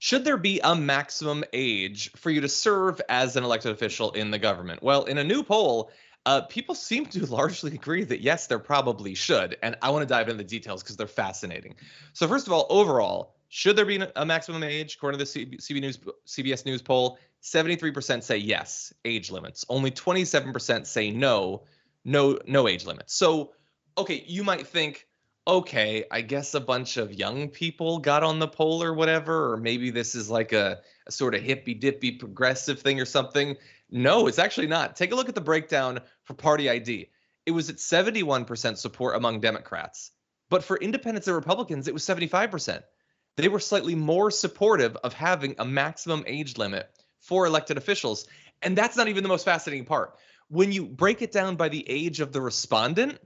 Should there be a maximum age for you to serve as an elected official in the government? Well, in a new poll, people seem to largely agree that yes, there probably should. And I want to dive into the details because they're fascinating. So, first of all, overall, should there be a maximum age? According to the CBS News poll, 73% say yes, age limits. Only 27% say no, no age limits. So, okay, you might think, okay, I guess a bunch of young people got on the poll or whatever, or maybe this is like a sort of hippy dippy progressive thing or something. No, it's actually not. Take a look at the breakdown for party ID. It was at 71% support among Democrats, but for independents and Republicans, it was 75%. They were slightly more supportive of having a maximum age limit for elected officials. And that's not even the most fascinating part. When you break it down by the age of the respondent,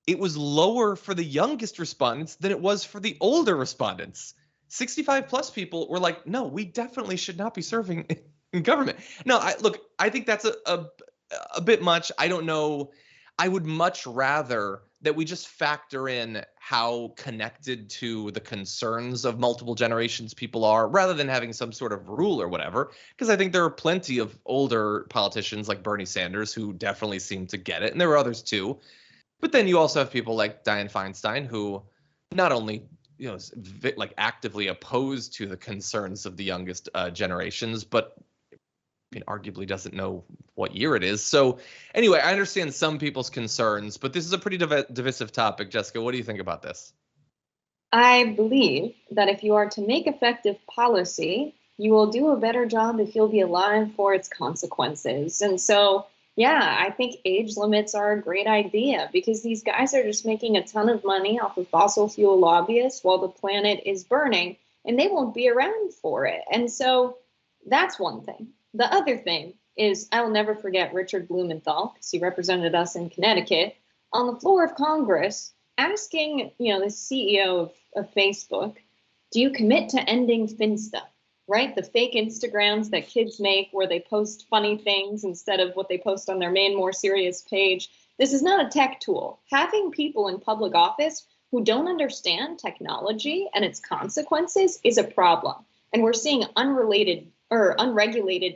it was lower for the youngest respondents than it was for the older respondents. 65 plus people were like, no, we definitely should not be serving in government. No, I think that's a bit much. I don't know. I would much rather that we just factor in how connected to the concerns of multiple generations people are rather than having some sort of rule or whatever. Because I think there are plenty of older politicians like Bernie Sanders who definitely seem to get it. And there are others too. But then you also have people like Dianne Feinstein who not only like actively opposed to the concerns of the youngest generations, but arguably doesn't know what year it is. So anyway, I understand some people's concerns, but this is a pretty divisive topic. Jessica, what do you think about this? I believe that if you are to make effective policy, you will do a better job if you'll be alive for its consequences. And so, yeah, I think age limits are a great idea because these guys are just making a ton of money off of fossil fuel lobbyists while the planet is burning, and they won't be around for it. And so that's one thing. The other thing is I'll never forget Richard Blumenthal, because he represented us in Connecticut, on the floor of Congress asking, the CEO of Facebook, do you commit to ending Finsta? Right? The fake Instagrams that kids make where they post funny things instead of what they post on their main, more serious page. This is not a tech tool. Having people in public office who don't understand technology and its consequences is a problem. And we're seeing unregulated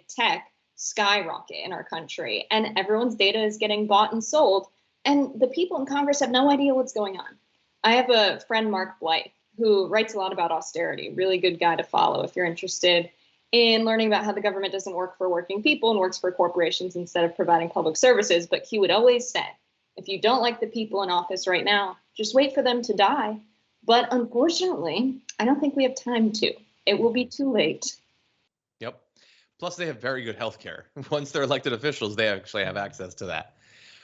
tech skyrocket in our country, and everyone's data is getting bought and sold. And the people in Congress have no idea what's going on. I have a friend, Mark Blythe, who writes a lot about austerity, really good guy to follow if you're interested in learning about how the government doesn't work for working people and works for corporations instead of providing public services. But he would always say, if you don't like the people in office right now, just wait for them to die. But unfortunately, I don't think we have time to. It will be too late. Yep. Plus, they have very good health care. Once they're elected officials, they actually have access to that.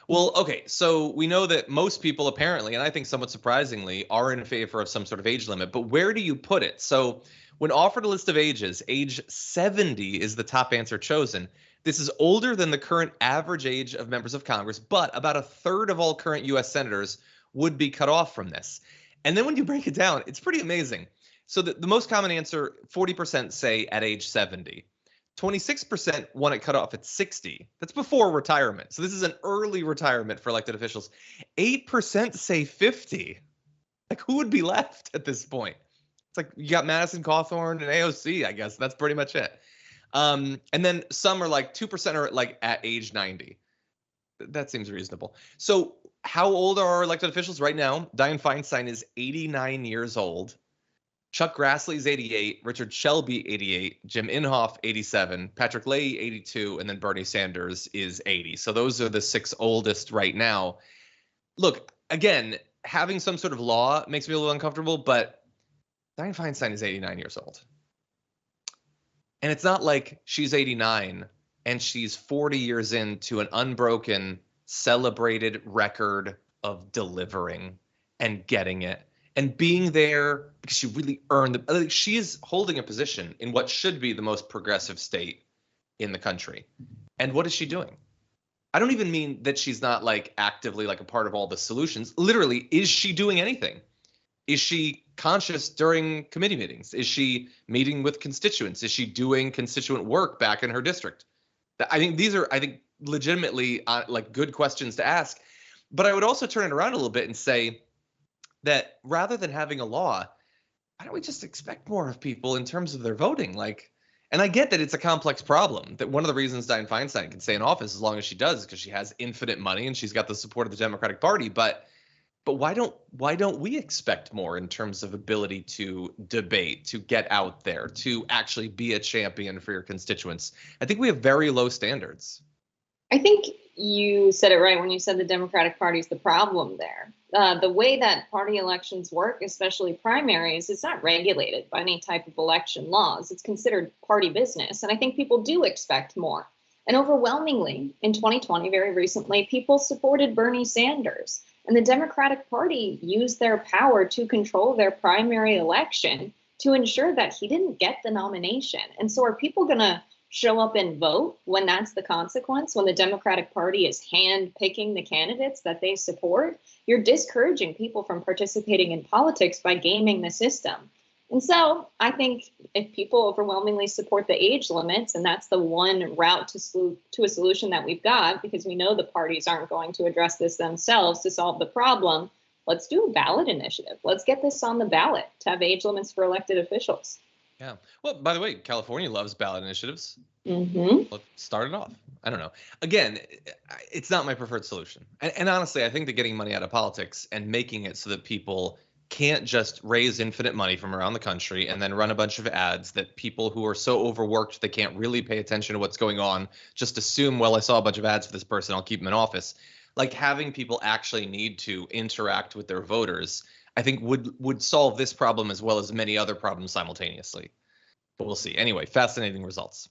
Well, okay, so we know that most people apparently, and I think somewhat surprisingly, are in favor of some sort of age limit, but where do you put it? So when offered a list of ages, age 70 is the top answer chosen. This is older than the current average age of members of Congress, but about a third of all current U.S. senators would be cut off from this. And then when you break it down, it's pretty amazing. So the most common answer, 40% say at age 70. 26% want it cut off at 60. That's before retirement. So this is an early retirement for elected officials. 8% say 50. Like, who would be left at this point? It's like you got Madison Cawthorn and AOC, I guess. That's pretty much it. And then some are like 2% are like at age 90. That seems reasonable. So how old are our elected officials right now? Dianne Feinstein is 89 years old. Chuck Grassley is 88, Richard Shelby 88, Jim Inhofe 87, Patrick Leahy 82, and then Bernie Sanders is 80. So those are the six oldest right now. Look, again, having some sort of law makes me a little uncomfortable, but Dianne Feinstein is 89 years old. And it's not like she's 89 and she's 40 years into an unbroken, celebrated record of delivering and getting it. And being there because she really earned the. She is holding a position in what should be the most progressive state in the country. And what is she doing? I don't even mean that she's not like actively like a part of all the solutions. Literally, is she doing anything? Is she conscious during committee meetings? Is she meeting with constituents? Is she doing constituent work back in her district? I think these are, legitimately like good questions to ask. But I would also turn it around a little bit and say that rather than having a law, why don't we just expect more of people in terms of their voting? Like, and I get that it's a complex problem. That one of the reasons Dianne Feinstein can stay in office as long as she does is because she has infinite money and she's got the support of the Democratic Party. But why don't we expect more in terms of ability to debate, to get out there, to actually be a champion for your constituents? I think we have very low standards. I think you said it right when you said the Democratic Party is the problem there. The way that party elections work, especially primaries, is not regulated by any type of election laws. It's considered party business. And I think people do expect more. And overwhelmingly, in 2020, very recently, people supported Bernie Sanders. And the Democratic Party used their power to control their primary election to ensure that he didn't get the nomination. And so are people going to show up and vote when that's the consequence, when the Democratic Party is hand-picking the candidates that they support? You're discouraging people from participating in politics by gaming the system. And so I think if people overwhelmingly support the age limits, and that's the one route to a solution that we've got, because we know the parties aren't going to address this themselves to solve the problem, let's do a ballot initiative. Let's get this on the ballot to have age limits for elected officials. Yeah. Well, by the way, California loves ballot initiatives. Mm-hmm. Let's start it off. I don't know. Again, it's not my preferred solution. And honestly, I think that getting money out of politics and making it so that people can't just raise infinite money from around the country and then run a bunch of ads that people who are so overworked they can't really pay attention to what's going on just assume, well, I saw a bunch of ads for this person, I'll keep them in office. Like, having people actually need to interact with their voters, I think would solve this problem as well as many other problems simultaneously. But we'll see. Anyway, fascinating results.